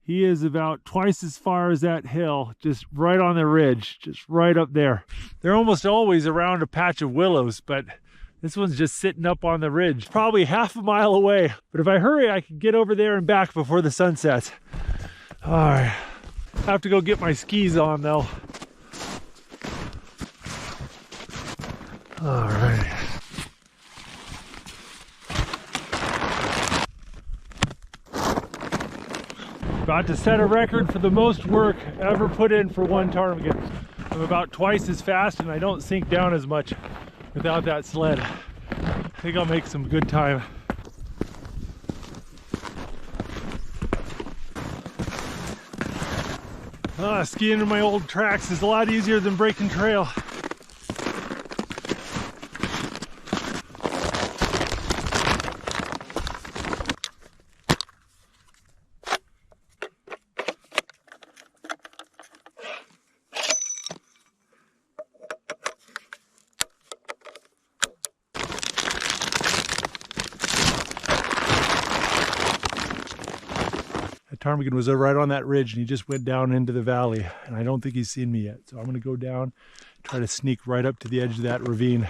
He is about twice as far as that hill, just right on the ridge, just right up there. They're almost always around a patch of willows, but this one's just sitting up on the ridge, probably half a mile away. But if I hurry, I can get over there and back before the sun sets. All right, I have to go get my skis on though. All right. About to set a record for the most work ever put in for one ptarmigan. I'm about twice as fast and I don't sink down as much without that sled. I think I'll make some good time. Skiing in my old tracks is a lot easier than breaking trail. Ptarmigan was right on that ridge and he just went down into the valley and I don't think he's seen me yet. So I'm gonna go down, try to sneak right up to the edge of that ravine.